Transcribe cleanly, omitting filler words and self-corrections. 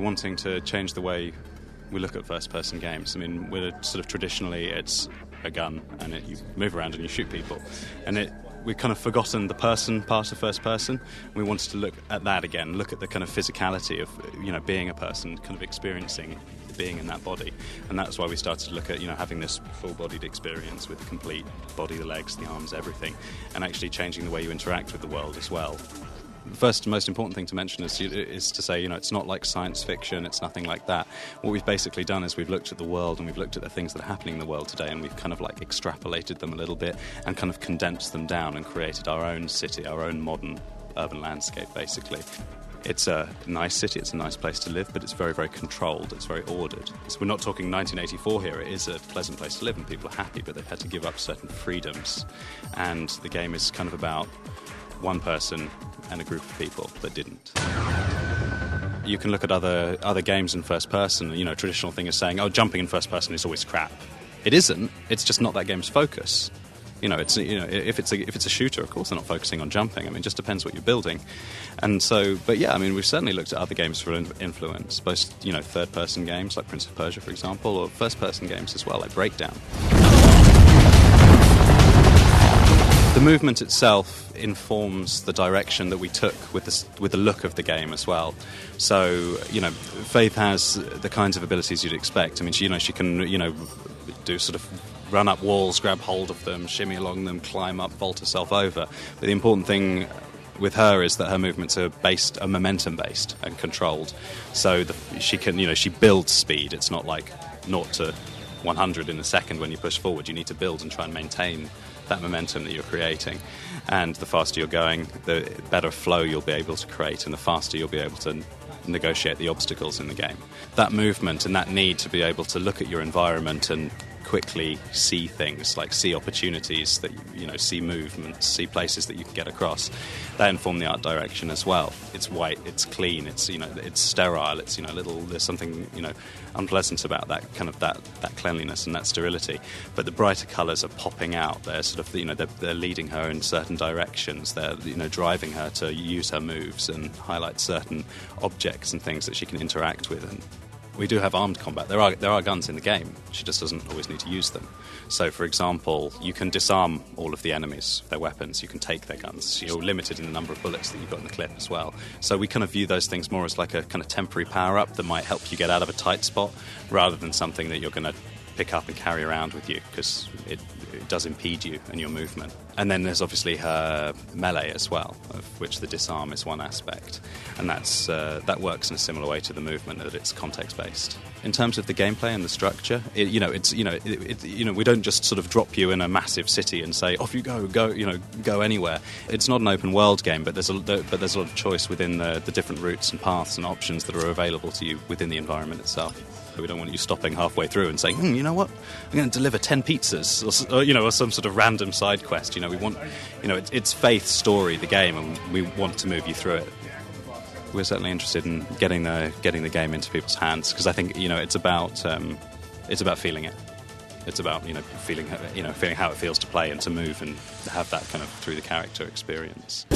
we're wanting to change the way we look at first-person games. I mean, we're sort of traditionally it's a gun and you move around and you shoot people, and we've kind of forgotten the person part of first person. We wanted to look at that again, look at the kind of physicality of being a person, kind of experiencing being in that body, and that's why we started to look at having this full-bodied experience with the complete body, the legs, the arms, everything, and actually changing the way you interact with the world as well. The first most important thing to mention is to say, it's not like science fiction, it's nothing like that. What we've basically done is we've looked at the world and we've looked at the things that are happening in the world today, and we've kind of like extrapolated them a little bit and kind of condensed them down and created our own city, our own modern urban landscape, basically. It's a nice city, it's a nice place to live, but it's very, very controlled, it's very ordered. So we're not talking 1984 here, it is a pleasant place to live and people are happy, but they've had to give up certain freedoms. And the game is kind of about one person and a group of people that didn't. You can look at other games in first person. A traditional thing is saying, jumping in first person is always crap. It isn't. It's just not that game's focus. If it's a shooter, of course they're not focusing on jumping. I mean, it just depends what you're building. And so, but yeah, I mean, we've certainly looked at other games for influence, both third person games like Prince of Persia, for example, or first person games as well, like Breakdown. The movement itself informs the direction that we took with the look of the game as well. So, Faith has the kinds of abilities you'd expect. I mean, she can, do sort of run up walls, grab hold of them, shimmy along them, climb up, vault herself over. But the important thing with her is that her movements are momentum-based and controlled. So she can, she builds speed. It's not like 0 to 100 in a second when you push forward. You need to build and try and maintain that momentum that you're creating, and the faster you're going, the better flow you'll be able to create, and the faster you'll be able to negotiate the obstacles in the game. That movement and that need to be able to look at your environment and quickly see things, like see opportunities that see movements, see places that you can get across, that inform the art direction as well. It's white, it's clean, it's it's sterile, it's there's something unpleasant about that kind of that cleanliness and that sterility. But the brighter colours are popping out. They're sort of they're leading her in certain directions. They're driving her to use her moves and highlight certain objects and things that she can interact with. And we do have armed combat. There are guns in the game. She just doesn't always need to use them. So, for example, you can disarm all of the enemies, their weapons. You can take their guns. You're limited in the number of bullets that you've got in the clip as well. So we kind of view those things more as like a kind of temporary power-up that might help you get out of a tight spot, rather than something that you're going to pick up and carry around with you, because it does impede you and your movement. And then there's obviously her melee as well, of which the disarm is one aspect, and that works in a similar way to the movement, that it's context-based. In terms of the gameplay and the structure, we don't just sort of drop you in a massive city and say off you go anywhere. It's not an open world game, but there's a lot of choice within the different routes and paths and options that are available to you within the environment itself. We don't want you stopping halfway through and saying, you know what, I'm going to deliver 10 pizzas, or some sort of random side quest. We want, it's Faith's story, the game, and we want to move you through it. We're certainly interested in getting the game into people's hands, because I think it's about feeling it. It's about feeling how it feels to play and to move and have that kind of through the character experience.